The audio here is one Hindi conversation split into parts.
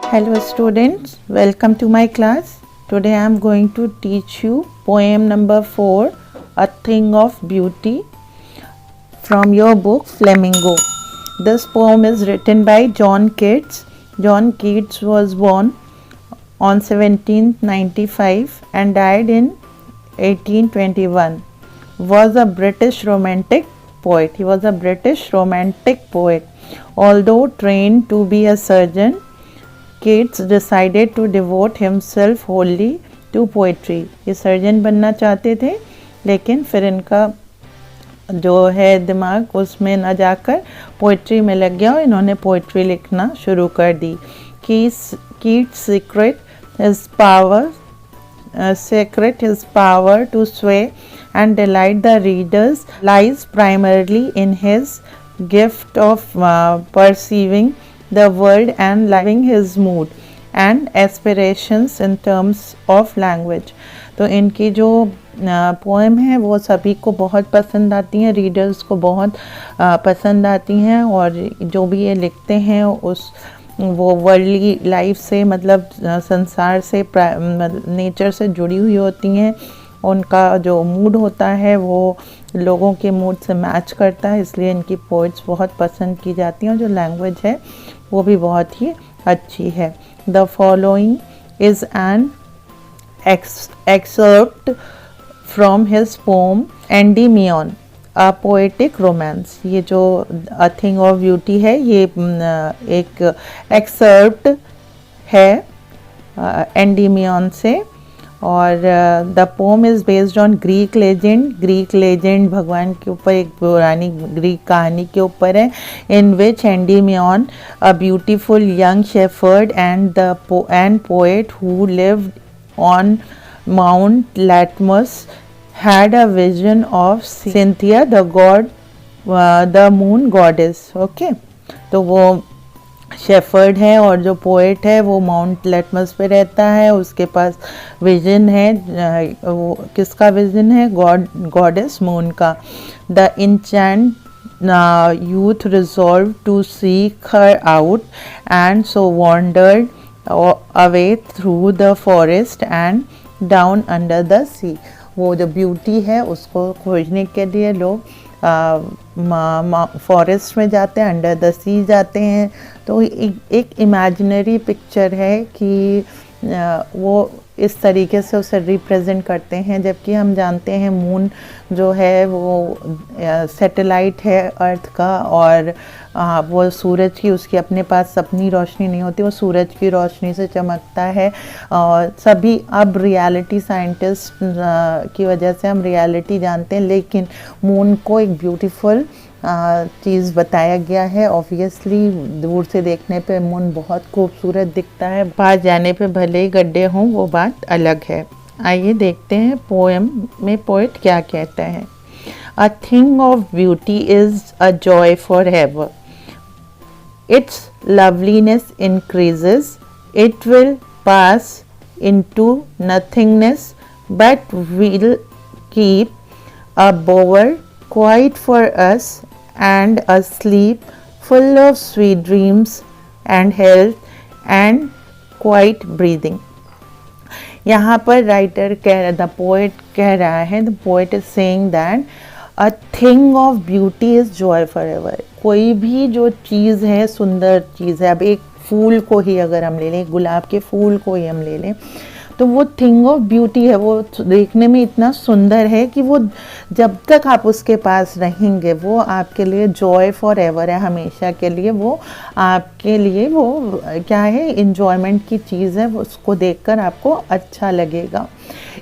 Hello students, welcome to my class. Today I am going to teach you poem number 4, A Thing of Beauty, from your book Flamingo. This poem is written by John Keats. John Keats was born on 1795 and died in 1821. Was a British romantic poet. He was a British romantic poet. Although trained to be a surgeon, Keats decided to devote himself wholly to poetry. ये सर्जन बनना चाहते थे, लेकिन फिर इनका जो है दिमाग उसमें न जाकर पोइट्री में लग गया और इन्होंने पोइट्री लिखना शुरू कर दी. Keats' secret his power to sway and delight the readers lies primarily in his gift of perceiving the world and living his mood and aspirations in terms of language. तो इनकी जो पोएम है वो सभी को बहुत पसंद आती हैं, रीडर्स को बहुत पसंद आती हैं, और जो भी ये लिखते हैं वो वर्ल्डली लाइफ से, मतलब संसार से, नेचर से जुड़ी हुई होती हैं. उनका जो मूड होता है वो लोगों के मूड से मैच करता है, इसलिए इनकी पोइट्स बहुत पसंद की जाती हैं, और जो लैंग्वेज है वो भी बहुत ही अच्छी है. The following is an excerpt from his poem Endymion a poetic romance. ये जो अ थिंग ऑफ ब्यूटी है ये एक एक्सर्प्ट है एंडीमियन से, और the pome is based on Greek legend भगवान के ऊपर, एक पुरानी ग्रीक कहानी के ऊपर है, in which Endymion a beautiful young shepherd and poet who lived on Mount Latmus had a vision of Cynthia the moon goddess. Okay, तो वो शेफर्ड है और जो पोएट है वो माउंट लैटमस पे रहता है, उसके पास विजन है. वो किसका विजन है? गॉडेस मून का. The enchant youth resolved to seek her out and so wandered away through the forest and down under the sea. वो जो ब्यूटी है उसको खोजने के लिए लोग फॉरेस्ट में जाते हैं, अंडर द सी जाते हैं. तो एक इमेजिनरी पिक्चर है कि वो इस तरीके से उसे रिप्रेजेंट करते हैं, जबकि हम जानते हैं मून जो है वो सैटेलाइट है अर्थ का, और वो सूरज की, उसकी अपने पास अपनी रोशनी नहीं होती, वो सूरज की रोशनी से चमकता है. और सभी अब रियलिटी साइंटिस्ट की वजह से हम रियलिटी जानते हैं, लेकिन मून को एक ब्यूटीफुल चीज़ बताया गया है. ऑब्वियसली दूर से देखने पे मून बहुत खूबसूरत दिखता है, पास जाने पे भले ही गड्ढे हों वो बात अलग है. आइए देखते हैं पोएम में पोएट क्या कहता है. A thing of beauty is a joy forever. Its loveliness increases. It will pass into nothingness, but will keep a bower quiet for us and a sleep full of sweet dreams and health and quiet breathing. यहाँ पर राइटर द पोएट कह रहा है, the poet is saying that a thing of beauty is Joy for ever. कोई भी जो चीज़ है, सुंदर चीज़ है, अब एक फूल को ही अगर हम ले लें, गुलाब के फूल को ही हम ले लें, तो वो थिंग ऑफ ब्यूटी है, वो देखने में इतना सुंदर है कि वो जब तक आप उसके पास रहेंगे वो आपके लिए जॉय फॉर एवर है, हमेशा के लिए. वो आपके लिए वो क्या है, इन्जॉयमेंट की चीज़ है, उसको देखकर आपको अच्छा लगेगा.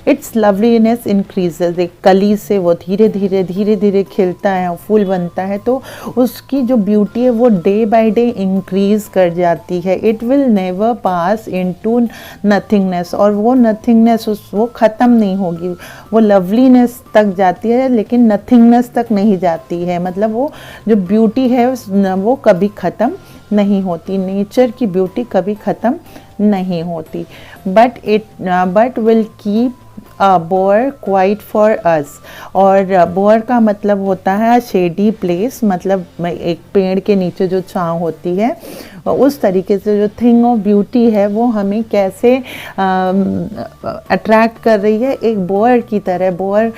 It's loveliness increases. एक कली से वो धीरे धीरे खिलता है, फूल बनता है, तो उसकी जो ब्यूटी है वो डे बाय डे इंक्रीज कर जाती है. It will never pass into nothingness. और वो नथिंगनेस वो ख़त्म नहीं होगी, वो लवलीनेस तक जाती है लेकिन नथिंगनेस तक नहीं जाती है. मतलब वो जो ब्यूटी है वो कभी ख़त्म नहीं होती, नेचर की ब्यूटी कभी ख़त्म नहीं होती. But will keep a bower quiet for us. और बोअर का मतलब होता है शेडी प्लेस, मतलब एक पेड़ के नीचे जो छाँव होती है, उस तरीके से जो थिंग ऑफ ब्यूटी है वो हमें कैसे अट्रैक्ट कर रही है, एक बोअर की तरह। बोअर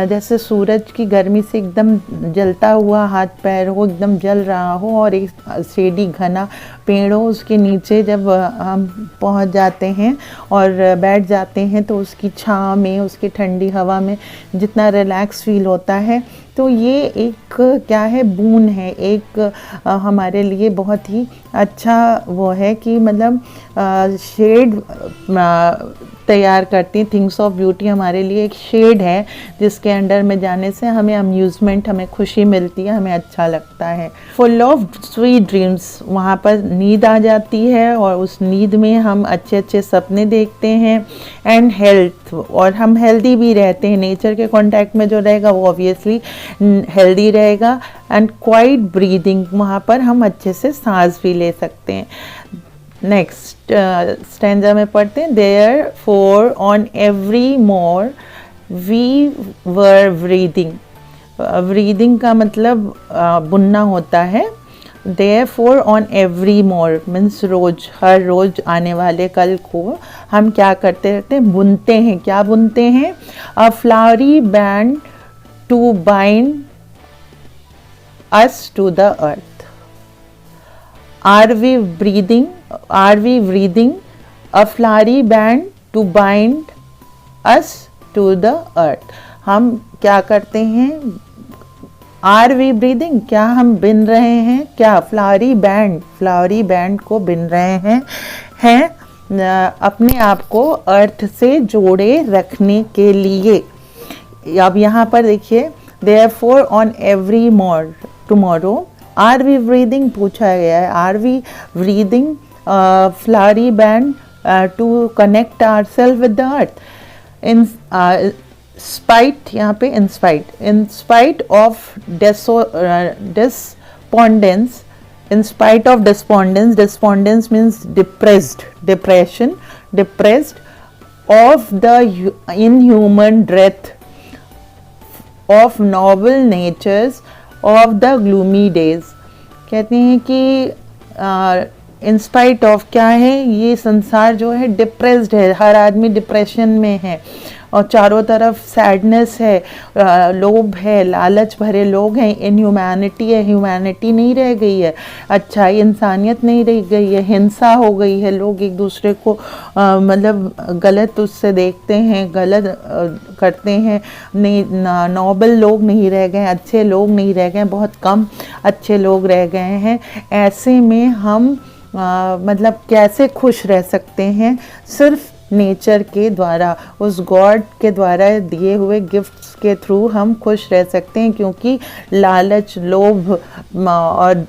जैसे सूरज की गर्मी से एकदम जलता हुआ हाथ पैर हो, एकदम जल रहा हो, और एक शेडी घना पेड़ हो, उसके नीचे जब हम पहुंच जाते हैं और बैठ जाते हैं तो उसकी छाँव में, उसकी ठंडी हवा में जितना रिलैक्स फील होता है, तो ये एक क्या है, बून है, एक हमारे लिए बहुत ही अच्छा वो है कि मतलब शेड तैयार करती हैं। थिंग्स ऑफ ब्यूटी हमारे लिए एक शेड है जिसके अंडर में जाने से हमें अम्यूज़मेंट, हमें खुशी मिलती है, हमें अच्छा लगता है। फुल ऑफ स्वीट ड्रीम्स, वहाँ पर नींद आ जाती है और उस नींद में हम अच्छे अच्छे सपने देखते हैं। एंड हेल्थ, और हम हेल्दी भी रहते हैं, नेचर के कांटेक्ट में जो रहेगा वो ऑब्वियसली हेल्दी रहेगा। एंड क्वाइट ब्रीदिंग, वहाँ पर हम अच्छे से सांस भी ले सकते हैं। नेक्स्ट स्टैंजा में पढ़ते हैं, therefore on every morrow we are breathing. Breathing का मतलब बुनना होता है। Therefore on every morrow means रोज, हर रोज आने वाले कल को हम क्या करते रहते हैं, बुनते हैं। क्या बुनते हैं? A flowery band to bind us to the earth. Are we breathing a flowery band to bind us to the earth? हम क्या करते हैं? Are we breathing? क्या हम बिन रहे हैं? क्या फ्लावरी बैंड को बिन रहे हैं अपने आप को अर्थ से जोड़े रखने के लिए। अब यहाँ पर देखिए, therefore on every more tomorrow, are we breathing पूछा गया है। Are we breathing flowery band to connect our self with the earth. In spite, यहाँ पे in spite of despondence, in spite of despondence means depressed of the inhuman death of noble natures of the gloomy days. कहते हैं कि इन स्पाइट ऑफ क्या है, ये संसार जो है डिप्रेस्ड है, हर आदमी डिप्रेशन में है और चारों तरफ सैडनेस है, लोभ है, लालच भरे लोग हैं, इनह्यूमैनिटी है, ह्यूमैनिटी नहीं रह गई है, अच्छाई इंसानियत नहीं रह गई है, हिंसा हो गई है, लोग एक दूसरे को मतलब गलत उससे देखते हैं, गलत करते हैं, नहीं नोबल लोग नहीं रह गए, अच्छे लोग नहीं रह गए, बहुत कम अच्छे लोग रह गए हैं। ऐसे में हम मतलब कैसे खुश रह सकते हैं? सिर्फ नेचर के द्वारा, उस गॉड के द्वारा दिए हुए गिफ्ट्स के थ्रू हम खुश रह सकते हैं, क्योंकि लालच, लोभ और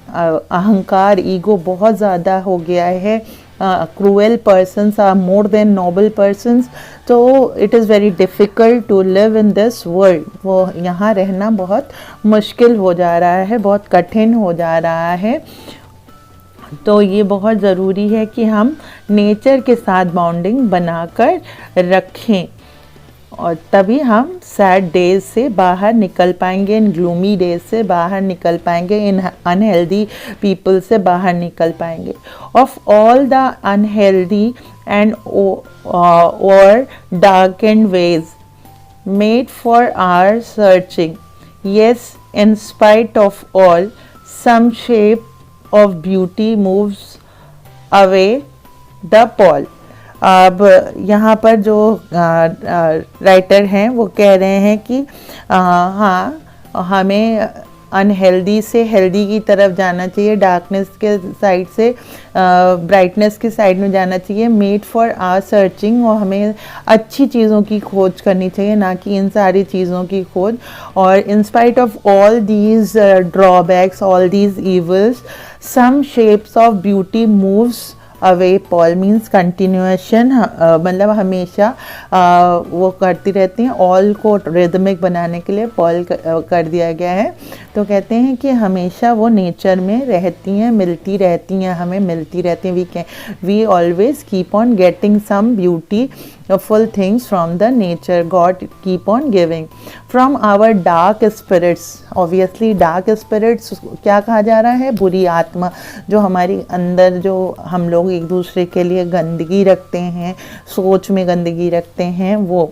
अहंकार, ईगो बहुत ज़्यादा हो गया है। Cruel persons are more than noble persons, तो it is very difficult to live in this world. वो यहाँ रहना बहुत मुश्किल हो जा रहा है, बहुत कठिन हो जा रहा है। तो ये बहुत ज़रूरी है कि हम नेचर के साथ बॉन्डिंग बनाकर रखें, और तभी हम सैड डेज से बाहर निकल पाएंगे, इन ग्लूमी डेज से बाहर निकल पाएंगे, इन अनहेल्दी पीपल से बाहर निकल पाएंगे। Of all the unhealthy and और dark and ways made for our searching, yes in spite of all some shape of beauty moves away the pole। अब यहाँ पर जो राइटर हैं वो कह रहे हैं कि हाँ, हमें अनहेल्दी से हेल्दी की तरफ जाना चाहिए, डार्कनेस के साइड से ब्राइटनेस की साइड में जाना चाहिए। मेड फॉर आवर सर्चिंग, और हमें अच्छी चीज़ों की खोज करनी चाहिए, ना कि इन सारी चीज़ों की खोज। और in spite of all these drawbacks, all these evils, some shapes of beauty moves away pall means continuation, मतलब हमेशा वो करती रहती हैं। ऑल को रिदमिक बनाने के लिए पॉल कर दिया गया है। तो कहते हैं कि हमेशा वो नेचर में रहती हैं, मिलती रहती हैं, हमें मिलती रहती हैं। We always keep on getting some beautiful things from the nature God keep on giving from our dark spirits. Obviously dark spirits क्या कहा जा रहा है? बुरी आत्मा, जो हमारी अंदर, जो हम लोग एक दूसरे के लिए गंदगी रखते हैं, सोच में गंदगी रखते हैं, वो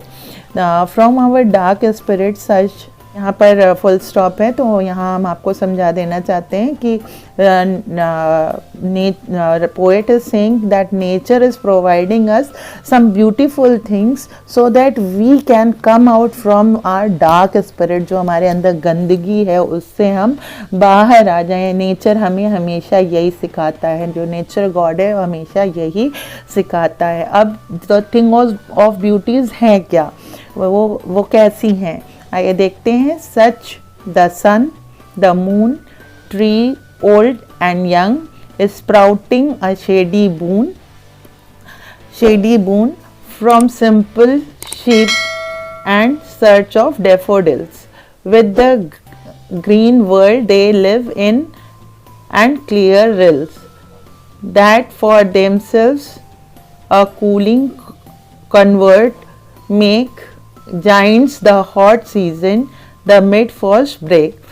फ्रॉम आवर डार्क स्पिरिट सच। यहाँ पर फुल स्टॉप है, तो यहाँ हम आपको समझा देना चाहते हैं कि poet is saying that nature is providing us some beautiful things so that we can come out from our dark spirit. जो हमारे अंदर गंदगी है उससे हम बाहर आ जाएं। नेचर हमें हमेशा यही सिखाता है, जो नेचर गॉड है हमेशा यही सिखाता है। अब द थिंग ऑफ ब्यूटीज़ हैं क्या, वो कैसी हैं, आइए देखते हैं। Such the sun, the moon, tree old and young sprouting a shady boon from simple sheep and search of daffodils with the green world they live in and clear rills that for themselves a cooling convert make giants the hot season the mid frost break।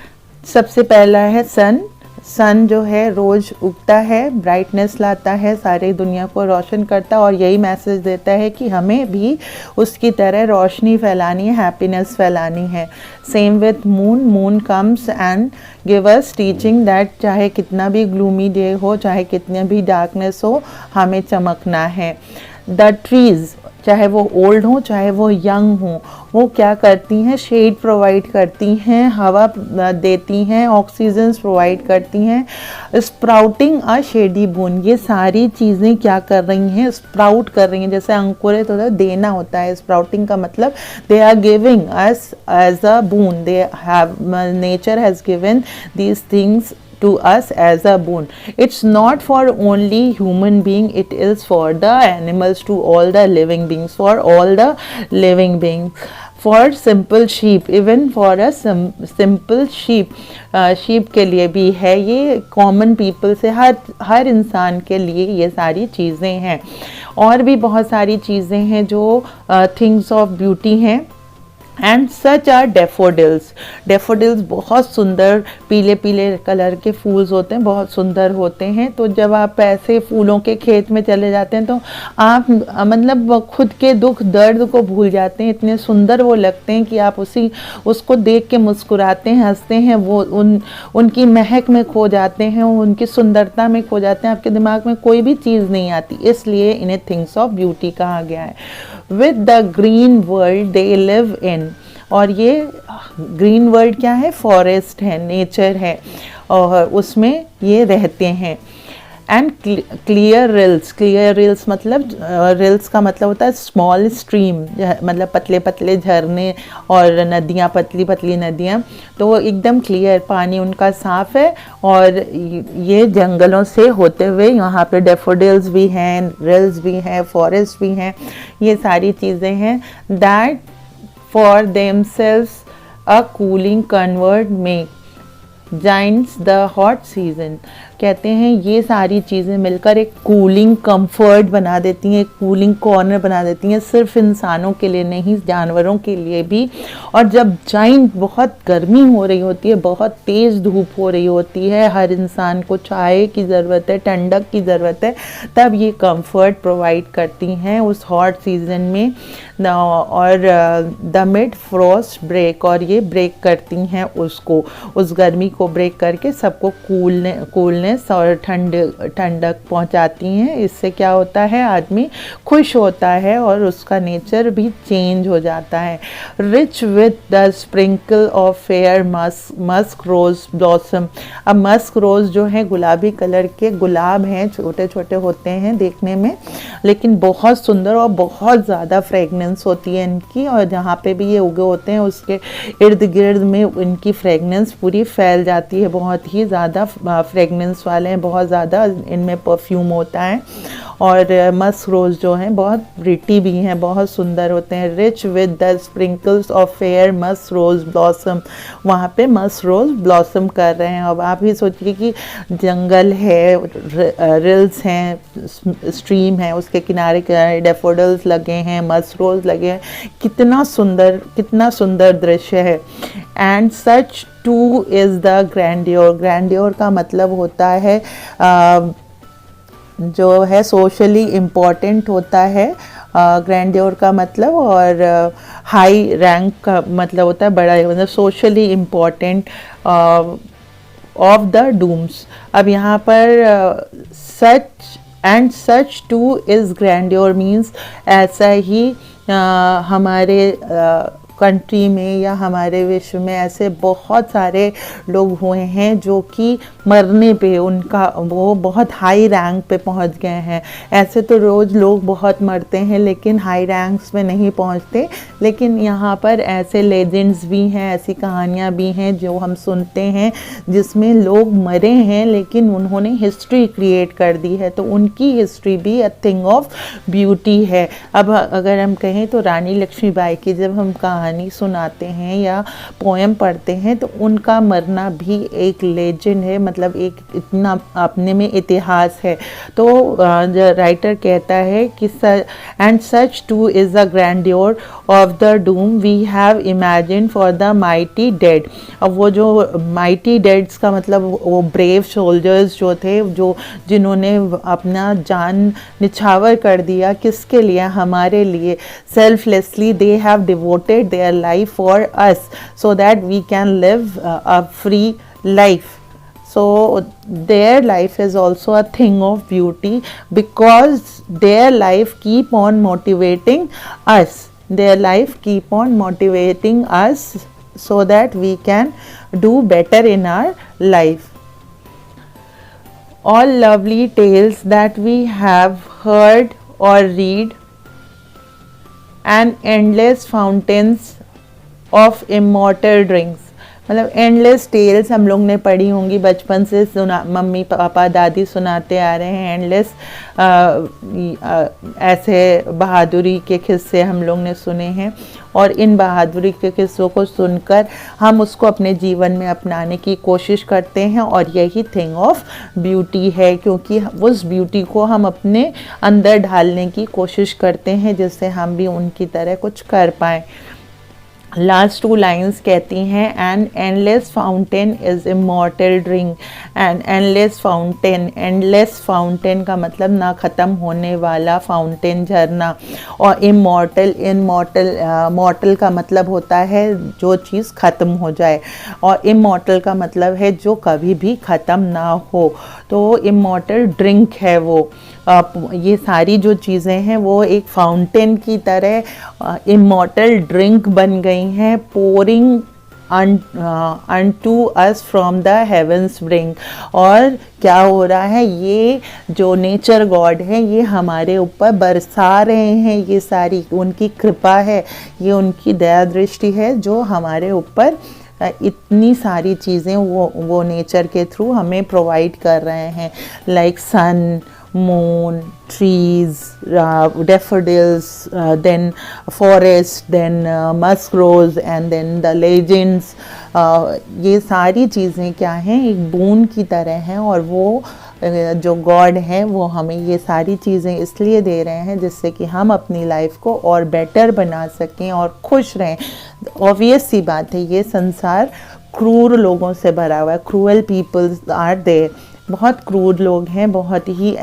सबसे पहला है सन जो है रोज़ उगता है, ब्राइटनेस लाता है, सारी दुनिया को रोशन करता है और यही मैसेज देता है कि हमें भी उसकी तरह रोशनी फैलानी है, हैप्पीनेस फैलानी है। Same with moon comes and give us teaching that चाहे कितना भी ग्लूमी डे हो, चाहे कितने भी डार्कनेस हो, हमें चमकना है। द ट्रीज़, चाहे वो ओल्ड हो चाहे वो यंग हो, वो क्या करती हैं? शेड प्रोवाइड करती हैं, हवा देती हैं, ऑक्सीजन प्रोवाइड करती हैं। स्प्राउटिंग अ शेडी बून, ये सारी चीज़ें क्या कर रही हैं? स्प्राउट कर रही हैं। जैसे अंकुरित होता है, देना होता है। स्प्राउटिंग का मतलब they are giving us as a boon, they have, nature has given these things to us as a boon. It's not for only human being, it is for the animals, to all the living beings, for all the living beings, for simple sheep, even for a simple sheep, sheep के लिए भी है ये, common people से हर इंसान के लिए ये सारी चीज़ें हैं। और भी बहुत सारी चीज़ें हैं जो things of beauty हैं। एंड सच आर डेफोडिल्स बहुत सुंदर पीले पीले कलर के फूल्स होते हैं, बहुत सुंदर होते हैं। तो जब आप ऐसे फूलों के खेत में चले जाते हैं तो आप मतलब खुद के दुख दर्द को भूल जाते हैं, इतने सुंदर वो लगते हैं कि आप उसको देख के मुस्कुराते हैं, हंसते हैं, वो उनकी महक में खो जाते हैं, उनकी सुंदरता में खो जाते हैं, आपके दिमाग में कोई भी चीज़ नहीं आती। इसलिए इन्हें थिंग्स ऑफ ब्यूटी कहा गया है। With the green world they live in, और ये ग्रीन वर्ल्ड क्या है? फॉरेस्ट है, नेचर है, और उसमें ये रहते हैं। एंड क्लियर रिल्स मतलब रिल्स का मतलब होता है स्मॉल स्ट्रीम, मतलब पतले पतले झरने और नदियाँ, पतली पतली नदियाँ। तो वो एकदम क्लियर, पानी उनका साफ़ है, और ये जंगलों से होते हुए यहाँ पे डेफोडिल्स भी हैं, रिल्स भी हैं, फॉरेस्ट भी हैं, ये सारी चीज़ें हैं। That for themselves a cooling convert make Giants the hot season. कहते हैं ये सारी चीज़ें मिलकर एक कूलिंग कंफर्ट बना देती हैं, एक कूलिंग कॉर्नर बना देती हैं, सिर्फ इंसानों के लिए नहीं, जानवरों के लिए भी। और जब जाइंट, बहुत गर्मी हो रही होती है, बहुत तेज़ धूप हो रही होती है, हर इंसान को छाए की ज़रूरत है, ठंडक की ज़रूरत है, तब ये कंफर्ट प्रोवाइड करती हैं उस हॉट सीज़न में। और द मिड फ्रॉस्ट ब्रेक, और ये ब्रेक करती हैं उसको, उस गर्मी को ब्रेक करके सबको कूलनेस और ठंडक पहुंचाती हैं। इससे क्या होता है? आदमी खुश होता है और उसका नेचर भी चेंज हो जाता है। Rich with the sprinkle of fair musk rose blossom. अब मस्क रोज जो है गुलाबी कलर के गुलाब हैं, छोटे छोटे होते हैं देखने में, लेकिन बहुत सुंदर और बहुत ज़्यादा फ्रेगनेंस होती है इनकी, और जहाँ पे भी ये उगे होते हैं उसके इर्द गिर्द में इनकी फ्रेगनेंस पूरी फैल जाती है, बहुत ही ज़्यादा फ्रेगनेंस वाले हैं, बहुत ज़्यादा इनमें परफ्यूम होता है। और मस्क रोज़ जो हैं बहुत प्रिटी भी हैं, बहुत सुंदर होते हैं। Rich with the sprinkles of fair musk rose blossom, वहाँ पे मस्क रोज़ ब्लॉसम कर रहे हैं। अब आप ही सोचिए कि जंगल है, रिल्स हैं, स्ट्रीम है, उसके किनारे किनारे डेफोडिल्स लगे हैं, मस्क रोज़ लगे हैं, कितना सुंदर दृश्य है। And such too is the grandeur, grandeur का मतलब होता है जो है सोशली इम्पॉर्टेंट होता है, ग्रैंडियोर का मतलब, और हाई रैंक का मतलब होता है बड़ा, मतलब socially important of the dooms. अब यहाँ पर such too is grandeur means ऐसा ही हमारे कंट्री में या हमारे विश्व में ऐसे बहुत सारे लोग हुए हैं जो कि मरने पे उनका वो बहुत हाई रैंक पे पहुंच गए हैं। ऐसे तो रोज़ लोग बहुत मरते हैं लेकिन हाई रैंक्स में नहीं पहुंचते, लेकिन यहाँ पर ऐसे लेजेंड्स भी हैं, ऐसी कहानियाँ भी हैं जो हम सुनते हैं जिसमें लोग मरे हैं लेकिन उन्होंने हिस्ट्री क्रिएट कर दी है, तो उनकी हिस्ट्री भी अ थिंग ऑफ ब्यूटी है। अब अगर हम कहें तो रानी लक्ष्मीबाई की जब हम कहानी सुनाते हैं या पोएम पढ़ते हैं तो उनका मरना भी एक लेजेंड है, मतलब एक इतना अपने में इतिहास है। तो राइटर कहता है कि and such too is the grandeur of the doom we have imagine for the mighty dead. अब वो जो माइटी डेड्स का मतलब वो ब्रेव सोल्जर्स जो थे, जो जिन्होंने अपना जान निछावर कर दिया, किसके लिए? हमारे लिए। Selflessly they have devoted their life for us so that we can live a free life. So their life is also a thing of beauty because their life keep on motivating us. Their life keep on motivating us so that we can do better in our life. All lovely tales that we have heard or read and endless fountains of immortal drinks, मतलब एंडलेस टेल्स हम लोग ने पढ़ी होंगी बचपन से, सुना, मम्मी पापा दादी सुनाते आ रहे हैं। एंडलेस ऐसे बहादुरी के किस्से हम लोग ने सुने हैं और इन बहादुरी के किस्सों को सुनकर हम उसको अपने जीवन में अपनाने की कोशिश करते हैं और यही थिंग ऑफ ब्यूटी है, क्योंकि उस ब्यूटी को हम अपने अंदर ढालने की कोशिश करते हैं जिससे हम भी उनकी तरह कुछ कर पाएँ। लास्ट टू लाइंस कहती हैं and endless fountain is immortal drink. And endless fountain का मतलब ना ख़त्म होने वाला फाउंटेन, झरना। और मॉर्टल का मतलब होता है जो चीज़ ख़त्म हो जाए, और इमॉर्टल का मतलब है जो कभी भी ख़त्म ना हो। तो इमॉर्टल ड्रिंक है वो। ये सारी जो चीज़ें हैं वो एक फाउंटेन की तरह इमॉर्टल ड्रिंक बन गई हैं, pouring unto us from the heavens bring। और क्या हो रहा है, ये जो नेचर गॉड है ये हमारे ऊपर बरसा रहे हैं, ये सारी उनकी कृपा है, ये उनकी दया दृष्टि है जो हमारे ऊपर इतनी सारी चीज़ें वो नेचर के थ्रू हमें प्रोवाइड कर रहे हैं, like sun, moon, trees, daffodils, then forest, then musk rose, and then the legends। ये सारी चीज़ें क्या हैं, एक बूंद की तरह हैं, और वो जो गॉड है वो हमें ये सारी चीज़ें इसलिए दे रहे हैं जिससे कि हम अपनी लाइफ को और बेटर बना सकें और खुश रहें। ऑब्वियस सी बात है, ये संसार क्रूर लोगों से भरा हुआ है, क्रूअल पीपल्स आर देयर, बहुत क्रूर लोग हैं, बहुत ही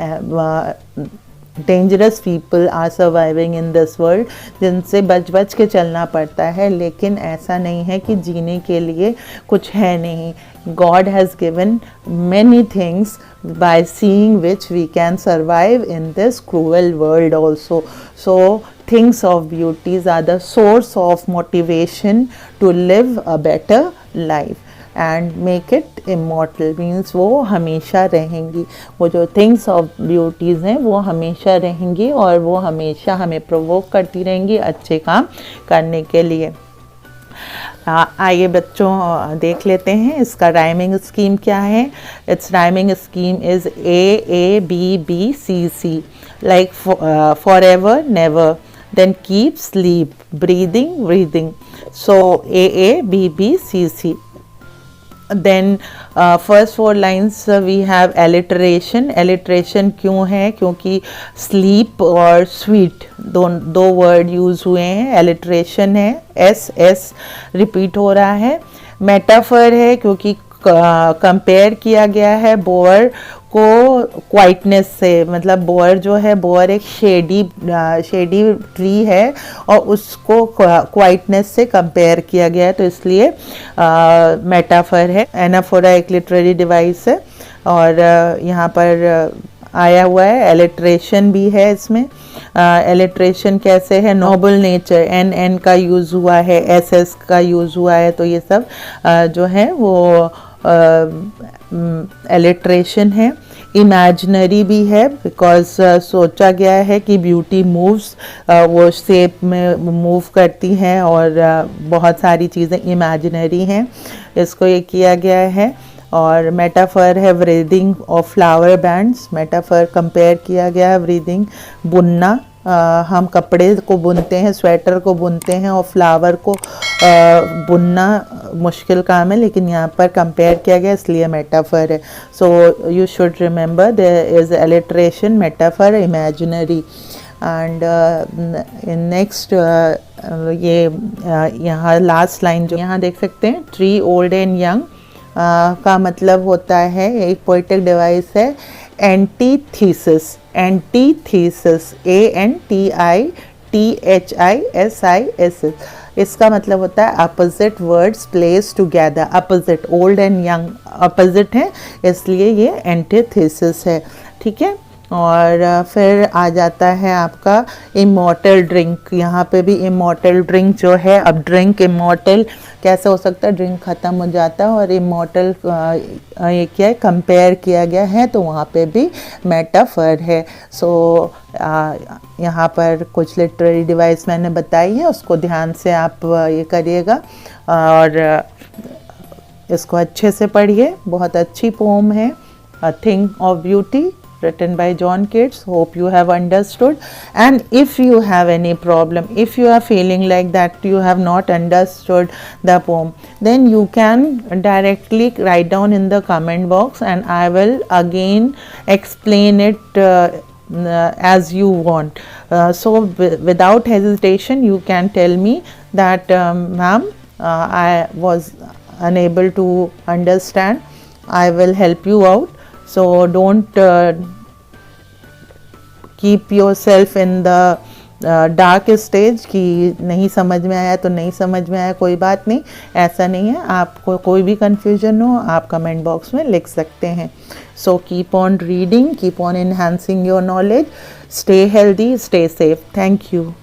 dangerous people are surviving in this world, जिनसे बच के चलना पड़ता है। लेकिन ऐसा नहीं है कि जीने के लिए कुछ है नहीं। God has given many things by seeing which we can survive in this cruel world also. So things of beauties are the source of motivation to live a better life and make it immortal, means वो हमेशा रहेंगी। वो जो थिंग्स ऑफ ब्यूटीज़ हैं वो हमेशा रहेंगी और वो हमेशा हमें प्रोवोक करती रहेंगी अच्छे काम करने के लिए। आइए बच्चों देख लेते हैं इसका राइमिंग स्कीम क्या है। It's rhyming scheme is AABBCC, like forever never, then keep, sleep, breathing. So AABBCC. Then first 4 lines we have alliteration. Alliteration क्यों है? क्योंकि sleep और sweet दो वर्ड यूज़ हुए हैं, alliteration है, S रिपीट हो रहा है। मेटाफर है क्योंकि कंपेयर किया गया है बोअर को क्वाइटनेस से, मतलब बोअर जो है, बोअर एक शेडी ट्री है और उसको क्वाइटनेस से कंपेयर किया गया है, तो इसलिए मेटाफर है। एनाफोरा एक लिटरेरी डिवाइस है और यहाँ पर आया हुआ है। एलिट्रेशन भी है इसमें। एलिट्रेशन कैसे है? नोबल नेचर, एन का यूज़ हुआ है, एस का यूज़ हुआ है, तो ये सब जो है वो एलिट्रेशन है। इमेजिनरी भी है बिकॉज सोचा गया है कि ब्यूटी मूव्स, वो शेप में मूव करती हैं और बहुत सारी चीज़ें इमेजिनरी हैं, इसको ये किया गया है। और मेटाफर है breathing of flower bands, metaphor compare किया गया है ब्रीदिंग। बुनना, हम कपड़े को बुनते हैं, स्वेटर को बुनते हैं और फ्लावर को बुनना मुश्किल काम है, लेकिन यहाँ पर कंपेयर किया गया इसलिए मेटाफर है। So you should remember there is alliteration, metaphor, imaginary. And next ये यहाँ लास्ट लाइन जो यहाँ देख सकते हैं, ट्री ओल्ड एंड यंग का मतलब होता है, एक पोएटिक डिवाइस है, एंटीथीसिस। एंटीथीसिस, ANTITHISIS, इसका मतलब होता है opposite words place together. Opposite, old and young opposite है, इसलिए ये एंटीथीसिस है, ठीक है। और फिर आ जाता है आपका इमॉर्टल ड्रिंक। यहाँ पे भी इमॉर्टल ड्रिंक जो है, अब ड्रिंक इमॉर्टल कैसे हो सकता है? ड्रिंक ख़त्म हो जाता है और इमॉर्टल ये क्या है? कंपेयर किया गया है, तो वहाँ पे भी मेटाफर है। सो यहाँ पर कुछ लिटरेरी डिवाइस मैंने बताई है, उसको ध्यान से आप ये करिएगा और इसको अच्छे से पढ़िए। बहुत अच्छी पोम है, a thing of beauty, written by John Keats. Hope you have understood. And if you have any problem, if you are feeling like that you have not understood the poem, then you can directly write down in the comment box and I will again explain it as you want. So without hesitation you can tell me that ma'am, I was unable to understand. I will help you out. So don't keep yourself in the dark stage कि नहीं समझ में आया तो नहीं समझ में आया, कोई बात नहीं, ऐसा नहीं है। आपको कोई भी कन्फ्यूजन हो आप कमेंट बॉक्स में लिख सकते हैं। So keep on reading, keep on enhancing your knowledge, stay healthy, stay safe. Thank you.